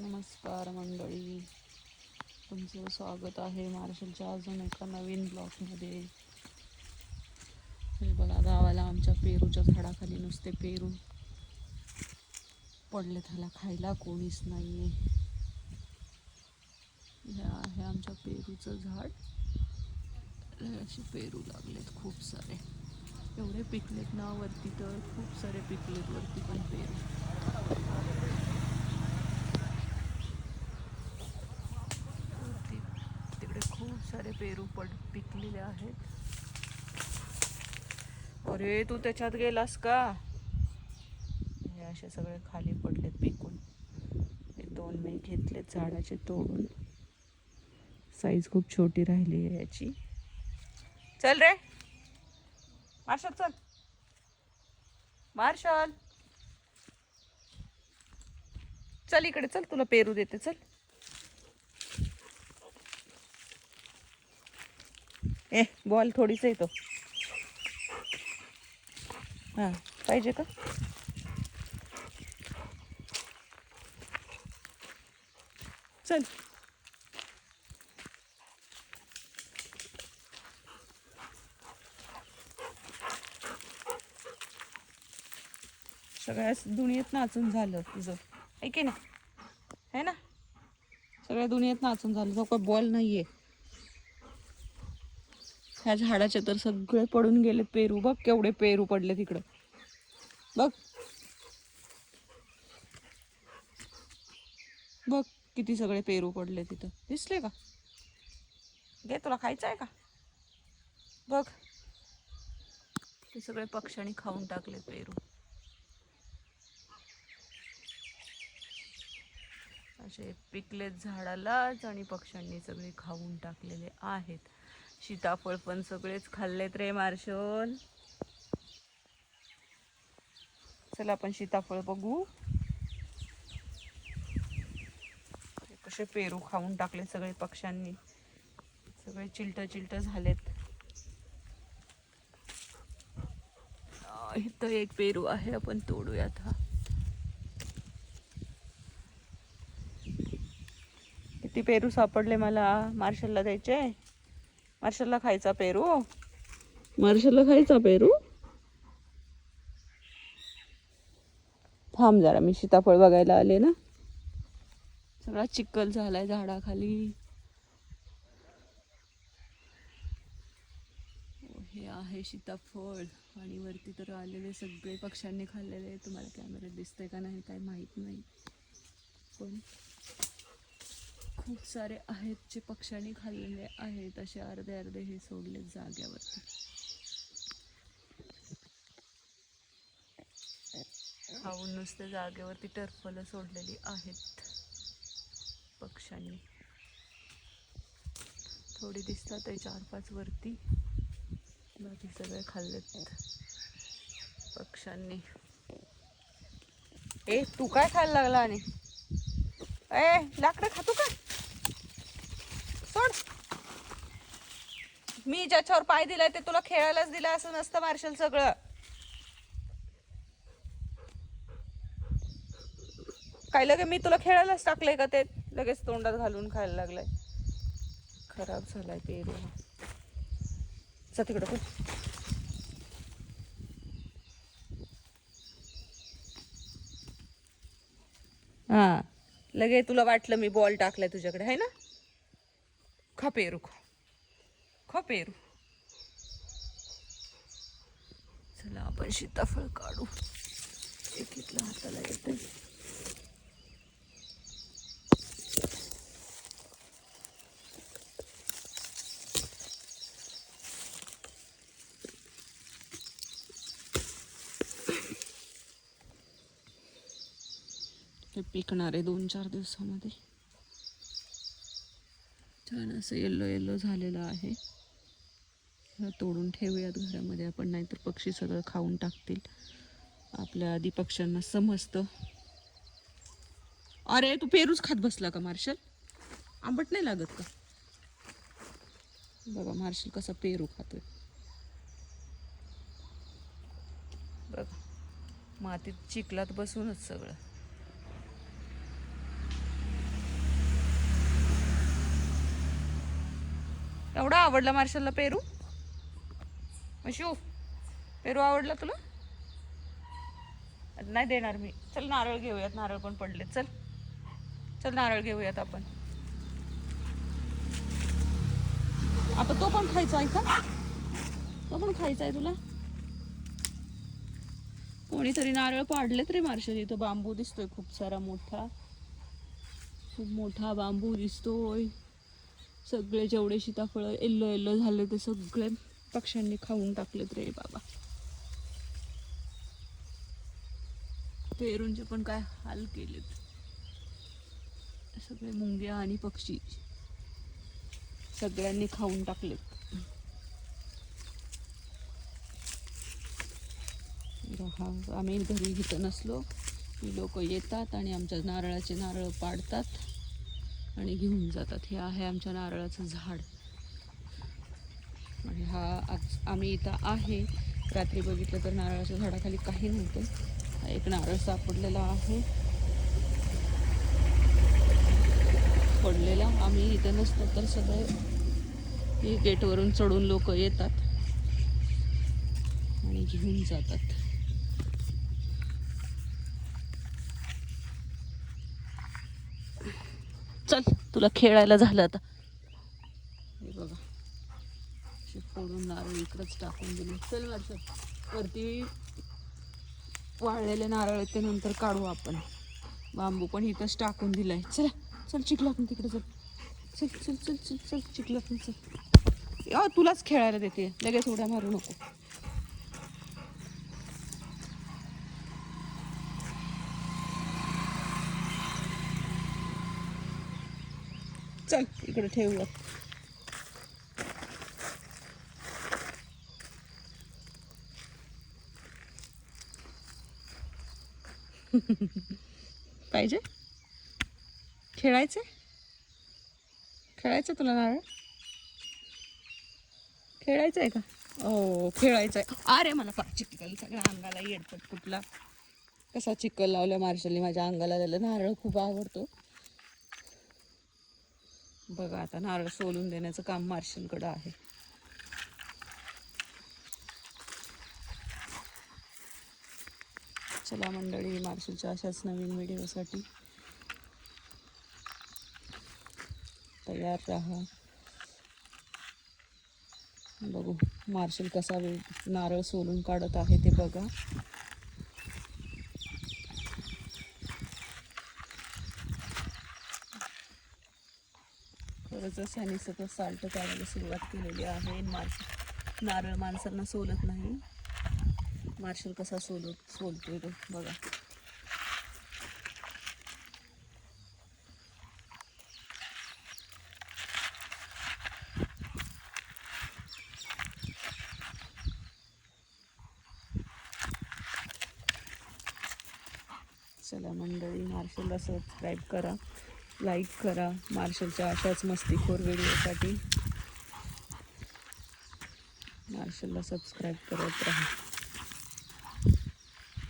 नमस्कार मंडळी, तुमचं स्वागत आहे मार्शलच्या अजून एका नवीन ब्लॉगमध्ये. हे बघा, गावाला आमच्या पेरूच्या झाडाखाली नुसते पेरू पडले, त्याला खायला कोणीच नाही आहे. हे आहे आमच्या पेरूचं झाड. असे पेरू लागलेत खूप सारे, एवढे पिकलेत ना वरती, तर खूप सारे पिकलेत वरती पण पेरू. तिकडे खूप सारे पेरू पिकलेले आहेत. अरे तू त्याच्यात गेलास का? हे असे सगळे खाली पडलेत पिकून. हे 2 मी घेतलेत झाडाचे तोडून. साईज खूप छोटी राहिली आहे याची. चल रे मार्शल, चल मार्शल, चल इकडे, चल तुला पेरू देते, चल. बॉल थोडीच येतो. हां, पाहिजे का? चल. सगळ्या दुनियेत नाचून झालं तुझं, ऐके ना, है ना? सगळ्या दुनियेत नाचून झालं. तो काही बॉल नाहीये. ह्या झाडाचे तर सगळे पडून गेले पेरू. बघ केवढे पेरू पडले तिकडं, बघ बघ किती सगळे पेरू पडले तिथं, दिसले का? घे, तुला खायचं आहे का? बघ, ते सगळे पक्ष्यांनी खाऊन टाकले पेरू. असे पिकलेत झाडालाच आणि पक्ष्यांनी सगळे खाऊन टाकलेले आहेत. सीताफळ पण सगळेच खाल्लेत रे मार्शल. चला आपण सीताफळ बघू. कसे पेरू खाऊन टाकले सगळे पक्ष्यांनी, सगळे चिलट झालेत. इथं एक पेरू आहे, आपण तोडूयात. हा, किती पेरू सापडले मला. मार्शलला द्यायचे. मार्शलला खायचा पेरू. मार्शलला खायचा पेरू. थांब जरा, मी सीताफळ बघायला आले ना. सगळा चिखल झालाय झाडाखाली. हे आहे सीताफळ आणि वरती तर आलेले सगळे पक्ष्यांनी खाल्लेले. तुम्हाला कॅमेऱ्यात दिसतंय का नाही काय माहित नाही, पण खूप सारे आहेत जे पक्ष्यांनी खाल्लेले आहेत. असे अर्धे अर्धे हे सोडले जाग्यावरती. खाऊन नुसते जागेवरती टरफलं सोडलेली आहेत पक्ष्यांनी. थोडी दिसतात 4-5 वरती, बाकी सगळे खाल्लेत पक्ष्यांनी. तू काय खायला लागला? आणि लाकडं खातो का? सोड. मी ज्याच्यावर पाय दिलाय ते तुला खेळायलाच दिलं असं नसतं मार्शल. सगळं काय लगे मी तुला खेळायलाच टाकलंय का? ते लगेच तोंडात घालून खायला लागलाय. खराब झालाय पेरू. जा तिकडं पण. हा, लगे तुला वाटलं मी बॉल टाकलाय तुझ्याकडे, है ना? खा पेरू, खा पेरू. चला आपण सीताफळ काढू. एक इथलं हाताला येते. हे पिकणार आहे 2-4 दिवसामध्ये. छान असं येल्लो येल्लो झालेलं आहे. तोडून ठेवूयात घरामध्ये आपण, नाहीतर पक्षी सगळं खाऊन टाकतील. आपल्या आधी पक्ष्यांना समजतं. अरे तू पेरूच खात बसला का मार्शल? आंबट नाही लागत का? बघा मार्शल कसा पेरू खातोय. बघा, मातीत चिखलात बसूनच सगळं. एवढा आवडला मार्शलला पेरू? मशू, पेरू आवडला तुला? नाही देणार मी. चल नारळ घेऊयात, नारळ पण पडले. चल चल नारळ घेऊयात आपण. आता तो पण खायचा आहे का? तो पण खायचा आहे तुला? कोणीतरी नारळ पाडलेत रे मार्शल. इथं बांबू दिसतोय खूप सारा मोठा, खूप मोठा बांबू दिसतोय. सगळे जेवढे सीताफळ येल्लो येल्लो झाले ते सगळे पक्ष्यांनी खाऊन टाकलेत रे बाबा. पेरूंचे पण काय हाल केलेत. सगळे मुंग्या आणि पक्षी सगळ्यांनी खाऊन टाकलेत. आम्ही घरी इथं नसलो की लोक येतात आणि आमच्या नारळाचे नारळ पाडतात आणि घेऊन जातात. हे आहे आमच्या नारळाचं झाड. आणि हा आज आम्ही इथं आहे. रात्री बघितलं तर नारळाच्या झाडाखाली काही नव्हतं. एक नारळ सापडलेला आहे पडलेला. आम्ही इथं नसतो तर सगळे हे गेटवरून चढून लोक येतात आणि घेऊन जातात. चल तुला खेळायला झालं आता. हे बघा फोडून नारळ इकडंच टाकून दिले. चल वर्ष वरती वाळलेले नारळ ते नंतर काढू आपण. बांबू पण इथंच टाकून दिलाय. चला चल चिखलातून तिकडे चल. चल चल चल चल चल चिखलातून चल. तुलाच खेळायला देते, लगेच उड्या मारू नको. चल इकडे ठेवूया. पाहिजे खेळायचं? खेळायचं तुला नारळ? खेळायचं आहे का? हो खेळायचं आहे. अरे मला फार चिखल सगळ्या अंगाला येडपट कुठला. कसा चिखल लावल्या मार्शलने माझ्या अंगाला. त्याला नारळ खूप आवडतो. बघा आता नारळ सोलून देण्याचं काम मार्शलकडं आहे. चला मंडळी, मार्शलच्या अशाच नवीन व्हिडिओसाठी तयार राहा. बघू मार्शल कसा नारळ सोलून काढत आहे ते बघा. खरंच ह्याने सगळं साल्ट काढायला सुरुवात केलेली आहे. नारळ माणसांना सोलत नाही. मार्शल कसा सोलतोय तो बघा. चला मंडळी, मार्शलला सबस्क्राईब करा, लाईक करा. मार्शलच्या अशाच मस्तीखोर व्हिडिओसाठी मार्शलला सबस्क्राईब करत राहा.